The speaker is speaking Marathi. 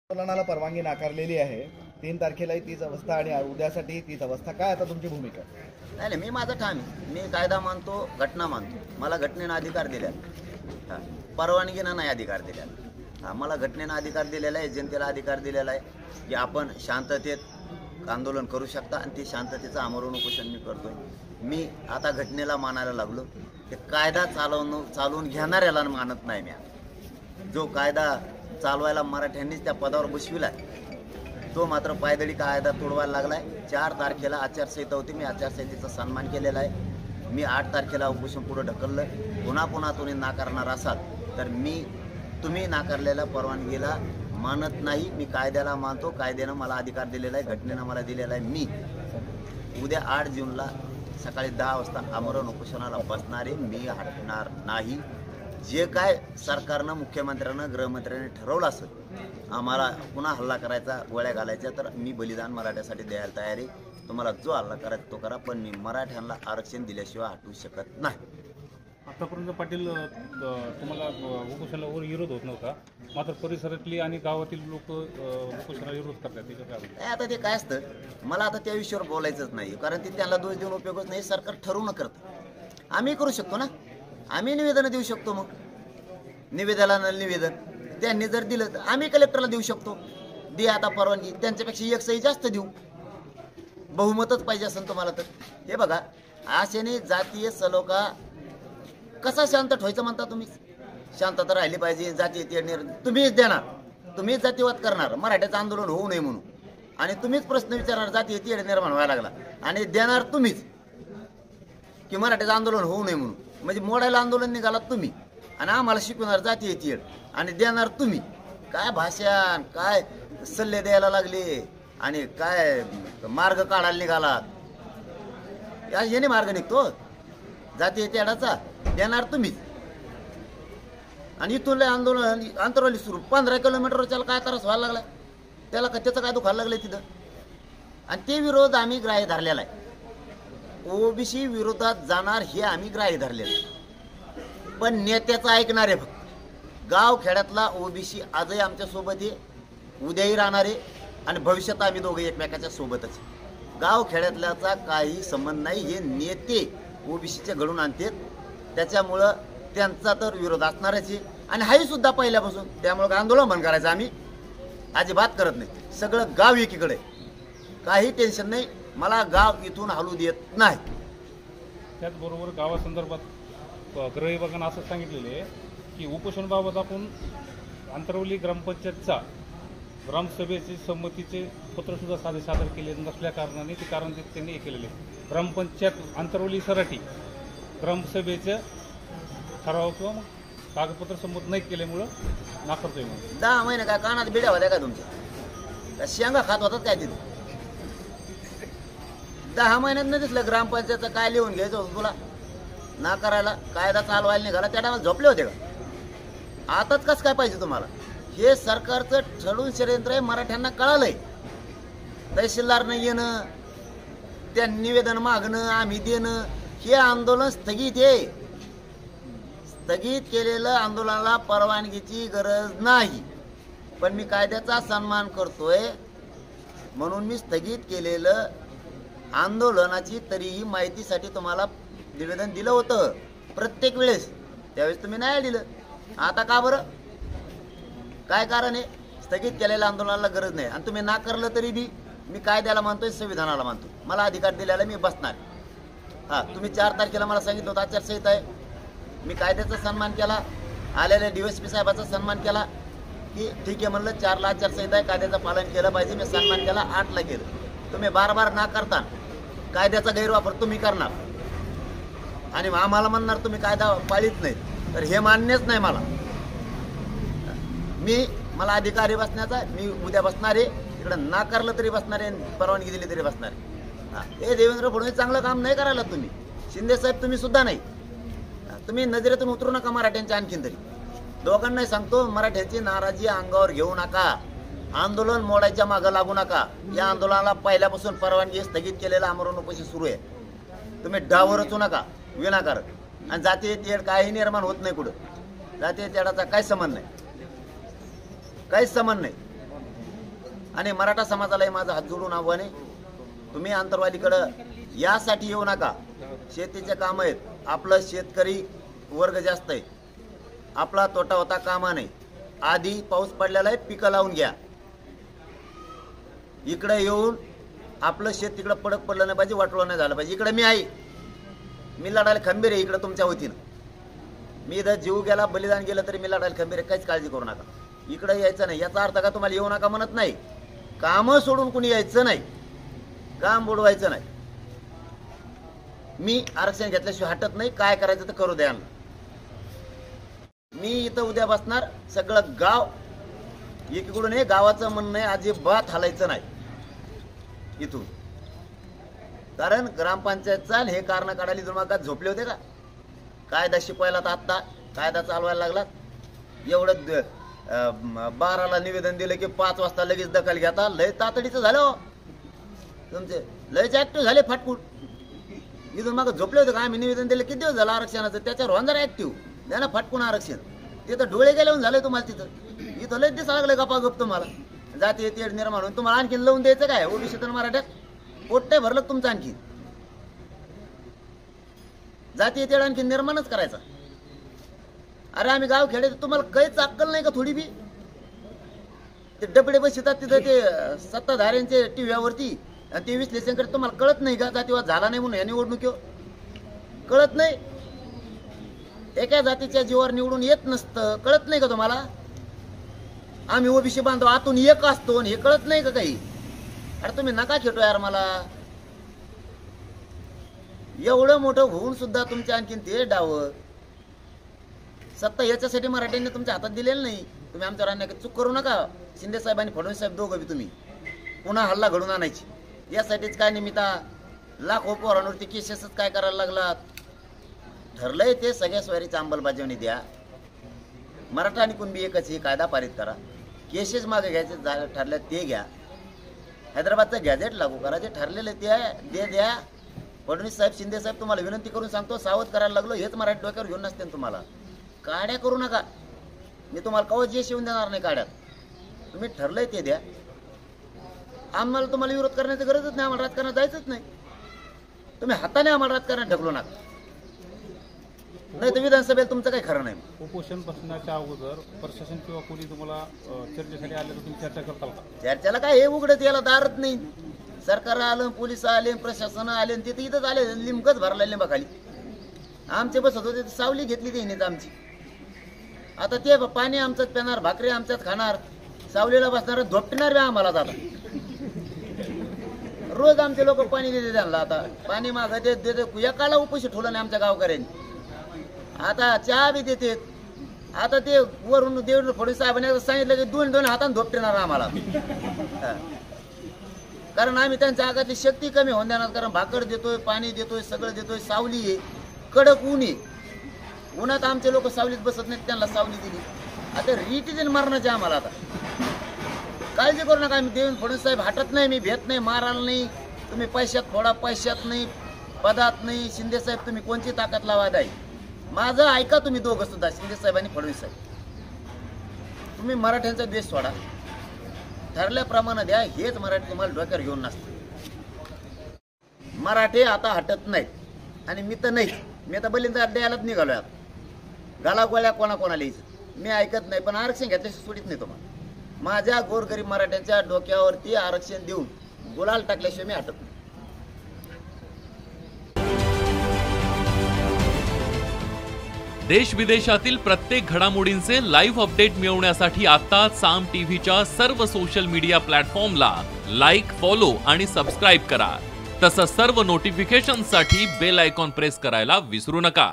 आंदोलनाला परवानगी नाकारलेली आहे। 3 तारखेलाही तीच अवस्था आणि उद्यासाठी तीच अवस्था। काय आता तुमची भूमिका? नाही, मी माझं ठाम आहे। मी कायदा मानतो, घटना मानतो। मला घटनेनं अधिकार दिला, परवानगीनं नाही अधिकार दिला। मला घटनेनं अधिकार दिलेला आहे, जनतेला अधिकार दिलेला आहे की आपण शांततेत आंदोलन करू शकता आणि ते शांततेचं आमरण उपोषण मी करतोय। मी आता घटनेला मानायला लागलो की कायदा चालवून घेणाऱ्याला मानत नाही मी। जो कायदा चालवायला मराठ्यांनीच त्या पदावर बसविला तो मात्र पायदळी कायदा तोडवायला लागलाय। 4 तारखेला आचारसंहिता होती, मी आचारसंहितेचा सन्मान केलेला आहे। मी 8 तारखेला उपोषण पुढे ढकललं। पुन्हा तुम्ही नाकारणार असाल तर मी तुम्ही नाकारलेल्या परवानगीला मानत नाही। मी कायद्याला मानतो, कायद्यानं मला अधिकार दिलेला आहे, घटनेनं मला दिलेला आहे। मी उद्या 8 जूनला सकाळी 10 वाजता आमरण उपोषणाला बसणारे, मी हटणार नाही। जे काय सरकारनं, मुख्यमंत्र्यानं, गृहमंत्र्यांनी ठरवलं असेल आम्हाला पुन्हा हल्ला करायचा, गोळ्या घालायच्या, तर मी बलिदान मराठ्यासाठी द्यायला तयार आहे। तुम्हाला जो हल्ला करायचा तो करा, पण मी मराठ्यांना आरक्षण दिल्याशिवाय हटवू शकत नाही। आतापर्यंत पाटील तुम्हाला उपोषणाला विरोध होत नव्हता, मात्र परिसरातली आणि गावातील लोक उपोषणाला विरोध करतात, त्याच्यात आता ते काय असतं, मला आता त्या विषयावर बोलायचंच नाही, कारण ते त्यांना दोष देऊन उपयोगच नाही। सरकार ठरवून करतं, आम्ही करू शकतो ना, आम्ही निवेदन देऊ शकतो। मग निवेदनाला निवेदन त्यांनी जर दिलं तर आम्ही कलेक्टरला देऊ शकतो, दे आता परवानगी, त्यांच्यापेक्षा एक सही जास्त देऊ, बहुमतच पाहिजे असेल तुम्हाला तर। हे बघा, आशेने जातीय सलोखा कसा शांत ठेवायचं म्हणता तुम्ही? शांतता राहिली पाहिजे, जातीय तेढ तुम्हीच देणार, तुम्हीच जातीवाद करणार, मराठ्याचं आंदोलन होऊ नये म्हणून, आणि तुम्हीच प्रश्न विचारणार, जातीय तेढ निर्माण व्हायला लागला, आणि देणार तुम्हीच की मराठ्याचं आंदोलन होऊ नये म्हणून। म्हणजे मोडायला आंदोलन निघाला तुम्ही आणि आम्हाला शिकवणार जातीय तेढ आणि देणार तुम्ही। काय भाषण, काय सल्ले द्यायला लागले आणि काय मार्ग काढायला निघाला, याने मार्ग निघतो जातीय तेढाचा, देणार तुम्हीच। आणि इथून आंदोलन अंतरवाली सुरू 15 किलोमीटरवर त्याला काय त्रास व्हायला लागला, त्याचं काय दुखायला लागलंय तिथं, आणि ते विरोध आम्ही ग्राह्य धरलेला आहे। ओबीसी विरोधात जाणार हे आम्ही ग्राह्य धरलेलं, पण नेत्याचं ऐकणार आहे फक्त। गाव खेड्यातला ओबीसी आजही आमच्या सोबत आहे, उद्याही राहणार आहे, आणि भविष्यात आम्ही दोघे एकमेकाच्या सोबतच। गाव खेड्यातल्याचा काही संबंध नाही, हे नेते ओबीसीचे घडून आणतात, त्याच्यामुळं त्यांचा तर विरोध असणारच आहे, आणि हाही सुद्धा पहिल्यापासून। त्यामुळं आंदोलन बंद करायचं आम्ही अजिबात करत नाही। सगळं गाव एकीकडे, काही टेन्शन नाही, मला गाव इथून हलू देत नाही। त्याचबरोबर गावासंदर्भात गृह विभागानं असं सांगितलेलं आहे की उपोषणाबाबत आपण आंतरवली ग्रामपंचायतचा ग्रामसभेचे संमतीचे पत्रसुद्धा सादर केले नसल्या कारणाने ते कारण त्यांनी हे केलेले आहे। ग्रामपंचायत आंतरवली सराठी ग्रामसभेचं ठराव किंवा कागदपत्र संमत नाही केल्यामुळं नाकारतोय म्हणून। 10 महिने काय कानात बिड्या होत्या का तुमच्या? शेंगा खात होतात काय तिथे? 10 महिन्यात नाही दिसलं ग्रामपंचायतचं काय लिहून घ्यायचं होतं तुला नाकारायला? कायदा चालवायला निघाला त्या टायमाला झोपले होते का? आताच कसं काय पाहिजे तुम्हाला? हे सरकारचं ठरवून षडयंत्र आहे, मराठ्यांना कळालंय। तहसीलदारनं येणं, त्या निवेदन मागणं, आम्ही देणं, हे आंदोलन स्थगित आहे। स्थगित केलेलं आंदोलनाला परवानगीची गरज नाही, पण मी कायद्याचा सन्मान करतोय म्हणून मी स्थगित केलेलं आंदोलनाची तरीही माहितीसाठी तुम्हाला निवेदन दिलं होतं प्रत्येक वेळेस, त्यावेळेस तुम्ही नाही दिलं। आता का बरं? काय कारण आहे? स्थगित केलेल्या आंदोलनाला गरज नाही, आणि तुम्ही नाकारलं तरी बी मी कायद्याला मानतोय, संविधानाला मानतो, मला अधिकार दिलेला मी बसणार। तुम्ही 4 तारखेला मला सांगितलं होतं आचारसंहिता आहे, मी कायद्याचा सन्मान केला, आलेल्या DSP साहेबाचा सन्मान केला की ठीक आहे म्हणलं, 4ला आचारसंहिता आहे, कायद्याचं पालन केलं पाहिजे, मी सन्मान केला, 8ला केलं। तुम्ही बार नाकारता, कायद्याचा गैरवापर तुम्ही करणार आणि आम्हाला म्हणणार तुम्ही कायदा पाळीत नाही, तर हे मान्यच नाही मला। मला अधिकारी बसण्याचा, मी उद्या बसणार आहे, इकडं नाकारलं तरी बसणार आहे, परवानगी दिली तरी बसणार आहे। हे देवेंद्र फडणवीस चांगलं काम नाही करायला तुम्ही, शिंदे साहेब तुम्ही सुद्धा नाही, तुम्ही नजरेतून उतरू नका मराठ्यांच्या। आणखीन तरी दोघांनाही सांगतो, मराठ्यांची नाराजी अंगावर घेऊ नका, आंदोलन मोडायच्या मागं लागू नका। या आंदोलनाला पहिल्यापासून परवानगी स्थगित केलेलं आमरण उपोषण सुरू आहे, तुम्ही डावर रचू नका विनाकारण। आणि जातीय तेढ काही निर्माण होत नाही, कुठं जातीय तेढाचा काही संबंध नाही, काहीच संबंध नाही। आणि मराठा समाजालाही माझं हात जोडून आव्हान आहे, तुम्ही आंतरवालीकडं यासाठी येऊ नका. शेतीचे काम आहेत, आपलं शेतकरी वर्ग जास्त आहे, आपला तोटा होता कामा नाही. आधी पाऊस पडलेला आहे, पिकं लावून घ्या. इकडे येऊन आपलं शेत तिकडं पडक पडलं नाही पाहिजे, वाटलं नाही झालं पाहिजे. इकडे मी आहे, मी लढायला खंबीर आहे इकडं तुमच्या वतीनं. मी जर जीव गेला, बलिदान गेलं तरी मी लढायला खंबीर आहे, काहीच काळजी करू नका. इकडे यायचं नाही याचा अर्थ का तुम्हाला येऊ नका म्हणत नाही. कामं सोडून कुणी यायचं नाही, काम बुडवायचं नाही. मी आरक्षण घेतल्याशिवाय हटत नाही, काय करायचं तर करू द्या. मी इथं उद्या बसणार, सगळं गाव एकीकडून हे गावाचं म्हणणं आहे अजिबात हलायचं नाही इथून. कारण ग्रामपंचायत चाल हे कारण काढायला दिमागात झोपले होते का? कायदा शिकवायला तर आत्ता कायदा चालवायला लागला. एवढं 12ला निवेदन दिलं की 5 वाजता लगेच दखल घेता. लय तातडीचं झालं हो तुमचे, लयच ऍक्टिव्ह झाले फाटकूट. इथून मग झोपले होते का? आम्ही निवेदन दिलं किती दिवस झालं आरक्षणाचं, त्याच्यावर होणार ऍक्टिव्ह द्या ना फाटकून आरक्षण. ते तर डोळे गेल्याहून झाले तुम्हाला. इथं लयच दिसा लागले गप्पा गप तुम्हाला. जाती तेढ निर्माण होऊन तुम्हाला आणखीन लावून द्यायचं काय? ओबीसी तर मराठ्यात पोट्टे भरलं तुमचं आणखी. जाती तेढ आणखी निर्माणच करायचा. अरे आम्ही गाव खेडे, तुम्हाला काहीच अक्कल नाही का थोडी बी? ते डबडे बसतात तिथं ते सत्ताधाऱ्यांचे टीव्हीवरती आणि ते विश्लेषण करत. तुम्हाला कळत नाही का जातीवाद झाला नाही म्हणून या निवडणुकीवर? कळत नाही? एका जातीच्या जीवावर निवडून येत नसतं, कळत नाही का तुम्हाला? आम्ही ओबीसी बांधव आतून एक असतो हे कळत नाही का काही? अरे तुम्ही नका खेटो यार मला. एवढं मोठं होऊन सुद्धा तुमच्या आणखीन ते डाव. सत्ता याच्यासाठी मराठ्यांनी तुमच्या हातात दिलेलं नाही. तुम्ही आमच्यावर अन्याय चूक करू नका. शिंदे साहेब आणि फडणवीस साहेब दोघं बी तुम्ही पुन्हा हल्ला घडून आणायची यासाठीच काय निमित्ता लाखो पोरांवरती केसेसच काय करायला लागलात. ठरलंय ते सगळ्या स्वारीची अंमलबजावणी द्या. मराठा आणि कुणबी एकच ही कायदा पारित करा. केसेस मागे घ्यायचे ठरले ते घ्या. हैदराबादचं गॅझेट लागू करा. जे ठरलेलं ते द्या. फडणवीस साहेब शिंदे साहेब तुम्हाला विनंती करून सांगतो, सावध करायला लागलो. हेच मराठी डोक्यावर घेऊन नसते तुम्हाला. काड्या करू नका. मी तुम्हाला कवच जे शिवून देणार नाही काड्यात. तुम्ही ठरलंय ते द्या. आम्हाला तुम्हाला विरोध करण्याची गरजच नाही. आम्हाला राजकारणात जायचंच नाही. तुम्ही हाताने आम्हाला राजकारणात ढकलू नका. नाही तर विधानसभेत तुमचं काही खरं नाही. उपोषण बसण्याच्या अगोदर प्रशासन किंवा कोणी तुम्हाला चर्चेसाठी आले तर तुम्ही चर्चा करताल का? चर्चेला काय हे उघडत याला दारत नाही. सरकार आलं, पोलिस आले, प्रशासन आले, तिथे इथंच आले. लिंबकच भरला लिंबाखाली. आमचे बसत होते, सावली घेतली ते आमची. आता ते पाणी आमच्यात पिणार, भाकरी आमच्यात खाणार, सावलीला बसणार, झोपणार बी आम्हाला. आता रोज आमचे लोक पाणी देते त्यांना. आता पाणी मागत देते. एकाला उपोषण ठेवलं नाही आमच्या गावकऱ्यांनी. आता चहा बी देते. आता ते वरून देवेंद्र फडणवीस साहेबांनी सांगितलं की 2-2 हाताने झोपणार आम्हाला. कारण आम्ही त्यांच्या आगातली शक्ती कमी होऊन देणार. कारण भाकर देतोय, पाणी देतोय, सगळं देतोय. सावली आहे, कडक ऊन आहे. उन्हात आमचे लोक सावलीत बसत नाहीत, त्यांना सावली दिली. आता रिटीजन मारण्याचे आम्हाला. आता काळजी करू नका. आम्ही देवेंद्र फडणवीस साहेब हटत नाही, मी भेट नाही, मारायला नाही. तुम्ही पैशात फोडा, पैशात नाही, पदात नाही. शिंदे साहेब तुम्ही कोणची ताकद लावा आहे माझं ऐका. तुम्ही दोघं सुद्धा शिंदे साहेब आणि फडणवीस साहेब, तुम्ही मराठ्यांचा द्वेष सोडा. ठरल्याप्रमाणे द्या. हेच मराठी तुम्हाला डोक्यावर घेऊन नसते. मराठे आता हटत नाहीत आणि मी तर नाही. मी आता बलिंद अड्ड्यालाच निघालोय. गाला गोळ्या कोणाकोणाला यायचं मी ऐकत नाही. पण आरक्षण घेतल्याशिवाय सोडित नाही तुम्हाला. माझ्या गोरगरीब मराठ्यांच्या डोक्यावरती आरक्षण देऊन गुलाल टाकल्याशिवाय मी हटत नाही. देश विदेशातील प्रत्येक घडामोडींचे लाईव्ह अपडेट मिळवण्यासाठी आता साम टीव्हीच्या सर्व सोशल मीडिया प्लॅटफॉर्मला लाईक, फॉलो आणि सबस्क्राईब करा. तसंच सर्व नोटिफिकेशनसाठी बेल आयकॉन प्रेस करायला विसरू नका.